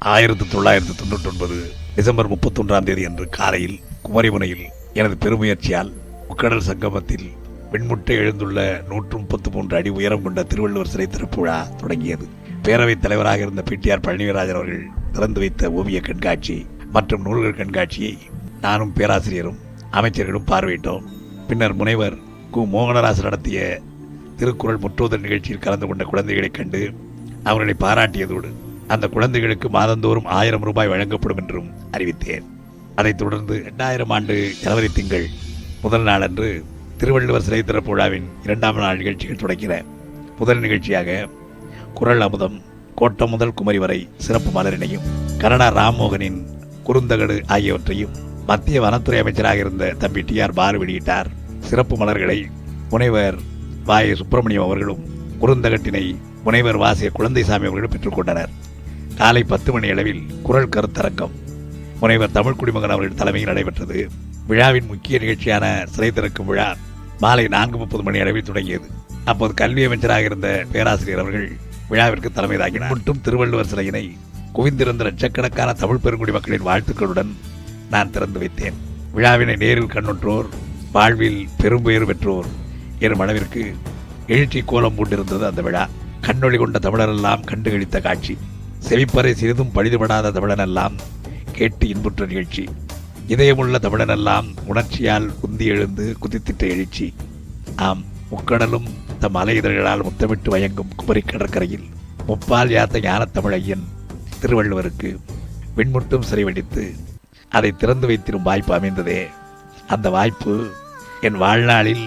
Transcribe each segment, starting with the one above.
1999 December 31 அன்று காலையில் குமரிமுனையில் எனது பெருமுயற்சியால் முக்கடல் சங்கமத்தில் வெண்முட்டை எழுந்துள்ள 133 அடி உயரம் கொண்ட திருவள்ளுவர் சிலை திறப்பு விழா தொடங்கியது. பேரவைத் தலைவராக இருந்த பிடிஆர் பழனிவராஜன் அவர்கள் திறந்து வைத்த ஓவிய கண்காட்சி மற்றும் நூல்கள் கண்காட்சியை நானும் பேராசிரியரும் அமைச்சர்களும் பார்வையிட்டோம். பின்னர் முனைவர் கு மோகனராசு நடத்திய திருக்குறள் முற்றோதல் நிகழ்ச்சியில் கலந்து கொண்ட குழந்தைகளை கண்டு அவர்களை பாராட்டியதோடு அந்த குழந்தைகளுக்கு மாதந்தோறும் 1000 ரூபாய் வழங்கப்படும் என்றும் அறிவித்தேன். அதைத் தொடர்ந்து 2000 ஆண்டு ஜனவரி திங்கள் முதல் நாளன்று திருவள்ளுவர் சிலை திறப்பு விழாவின் 2ஆம் நாள் நிகழ்ச்சிகள் தொடங்கின. முதல் நிகழ்ச்சியாக குறள் அமுதம் கோட்டம் முதல் குமரி வரை சிறப்பு மலரினையும் கனடா ராம்மோகனின் குறுந்தகடு ஆகியவற்றையும் மத்திய வனத்துறை அமைச்சராக இருந்த தம்பி டிஆர் பாலு வெளியிட்டார். சிறப்பு மலர்களை முனைவர் வாய சுப்பிரமணியம் அவர்களும் குறுந்தகட்டினை முனைவர் வாசிய குழந்தைசாமி அவர்களும் பெற்றுக்கொண்டனர். காலை 10 மணி அளவில் குறள் கருத்தரங்கம் முனைவர் தமிழ் குடிமகன் அவர்கள் தலைமையில் நடைபெற்றது. விழாவின் முக்கிய நிகழ்ச்சியான சிலை திறக்கும் விழா மாலை 4:30 மணி அளவில் தொடங்கியது. அப்போது கல்வி அமைச்சராக இருந்த பேராசிரியர் அவர்கள் விழாவிற்கு தலைமை தாங்கினார். மட்டும் திருவள்ளுவர் சிலையினை குவிந்திருந்த லட்சக்கணக்கான தமிழ் பெருங்குடி மக்களின் வாழ்த்துக்களுடன் நான் திறந்து வைத்தேன். விழாவினை நேரில் கண்ணுற்றோர் வாழ்வில் பெரும்பெயர் பெற்றோர் எனும் அளவிற்கு எழுச்சி கோலம் பூண்டிருந்தது அந்த விழா. கண்ணொளி கொண்ட தமிழரெல்லாம் கண்டுகளித்த காட்சி, செவிப்பறை சிறிதும் பழிதுபடாத தமிழனெல்லாம் கேட்டு இன்புற்ற நிகழ்ச்சி, இதயமுள்ள தமிழனெல்லாம் உணர்ச்சியால் உந்தி எழுந்து குதித்திட்ட எழுச்சி. ஆம், முக்கடலும் தம் அலை இதழ்களால் முத்தமிட்டு வயங்கும் குமரி கடற்கரையில் முப்பால் யாத்த ஞானத்தமிழையன் திருவள்ளுவருக்கு விண்முட்டும் சிறை வெடித்து அதை திறந்து வைத்திரும் வாய்ப்பு அமைந்ததே. அந்த வாய்ப்பு என் வாழ்நாளில்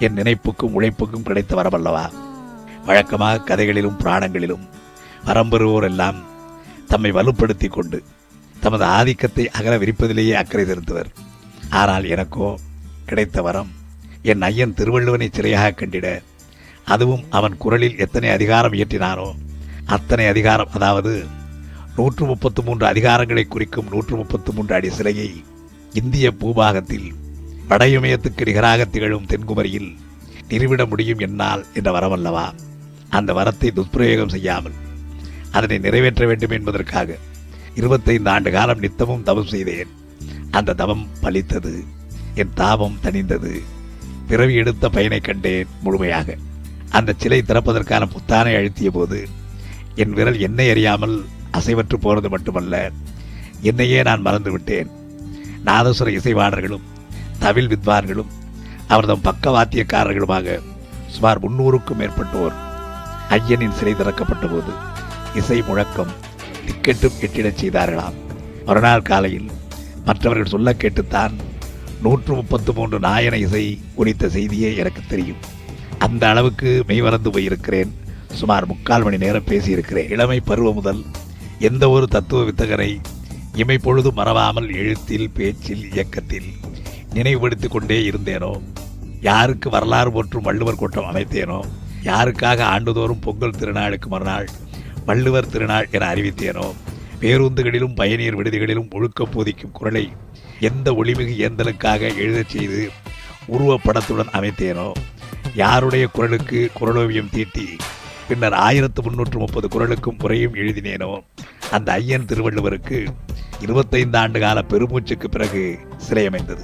என் நினைப்புக்கும் உழைப்புக்கும் கிடைத்த வரமல்லவா. வழக்கமாக கதைகளிலும் புராணங்களிலும் வரம்பெறுவோர் எல்லாம் தம்மை வலுப்படுத்தி கொண்டு தமது ஆதிக்கத்தை அகல விரிப்பதிலேயே அக்கறை செலுத்துவர். ஆனால் எனக்கோ கிடைத்த வரம் என் ஐயன் திருவள்ளுவனை சிறையாக கண்டிட, அதுவும் அவன் குறளில் எத்தனை அதிகாரம் இயற்றினானோ அத்தனை அதிகாரம், அதாவது 133 அதிகாரங்களை குறிக்கும் 133 அடி சிலையை இந்திய பூபாகத்தில் வடயுமயத்துக்கு நிகராக திகழும் தென்குமரியில் நிறுவிட முடியும் என்னால் என்ற வரமல்லவா. அந்த வரத்தை துஷ்பிரயோகம் செய்யாமல் அதனை நிறைவேற்ற வேண்டும் என்பதற்காக 25 ஆண்டு காலம் நித்தமும் தவம் செய்தேன். அந்த தவம் பலித்தது, என் தாபம் தணிந்தது, பிறவி எடுத்த பயனை கண்டேன் முழுமையாக. அந்த சிலை திறப்பதற்கான புத்தானை அழுத்திய போது என் விரல் என்னை அறியாமல் அசைவற்று போனது மட்டுமல்ல, என்னையே நான் மறந்து விட்டேன். நாதசுர இசைவாணர்களும் தவில் வித்வான்களும் அவர்தம் பக்கவாத்தியக்காரர்களுமாக சுமார் 300க்கும் மேற்பட்டோர் ஐயனின் சிலை திறக்கப்பட்ட போது இசை முழக்கம் திக்கெட்டும் எட்டிடச் செய்தார்களாம். மறுநாள் காலையில் மற்றவர்கள் சொல்ல கேட்டுத்தான் 133 நாயன இசை குறித்த செய்தியே எனக்கு தெரியும். அந்த அளவுக்கு மெய்வறந்து போயிருக்கிறேன். சுமார் 3/4 மணி நேரம் பேசியிருக்கிறேன். இளமை பருவம் முதல் எந்த ஒரு தத்துவ வித்தகரை இமை பொழுது மறவாமல் எழுத்தில் பேச்சில் இயக்கத்தில் நினைவுபடுத்தி கொண்டே இருந்தேனோ, யாருக்கு வரலாறு போற்றும் வள்ளுவர் கூட்டம் அமைத்தேனோ, யாருக்காக ஆண்டுதோறும் பொங்கல் திருநாளுக்கு மறுநாள் வள்ளுவர் திருநாள் என அறிவித்தேனோ, பேருந்துகளிலும் பயணியர் விடுதிகளிலும் ஒழுக்க போதிக்கும் குறளை எந்த ஒளிமிகு இயந்தலுக்காக எழுதச் செய்து உருவப்படத்துடன் அமைத்தேனோ, யாருடைய குறளுக்கு குறளோவியம் தீட்டி பின்னர் 1330 குறளுக்கும் முறையும் எழுதினேனோ, அந்த ஐயன் திருவள்ளுவருக்கு 25 ஆண்டு கால பெருமூச்சுக்கு பிறகு சிலை அமைந்தது.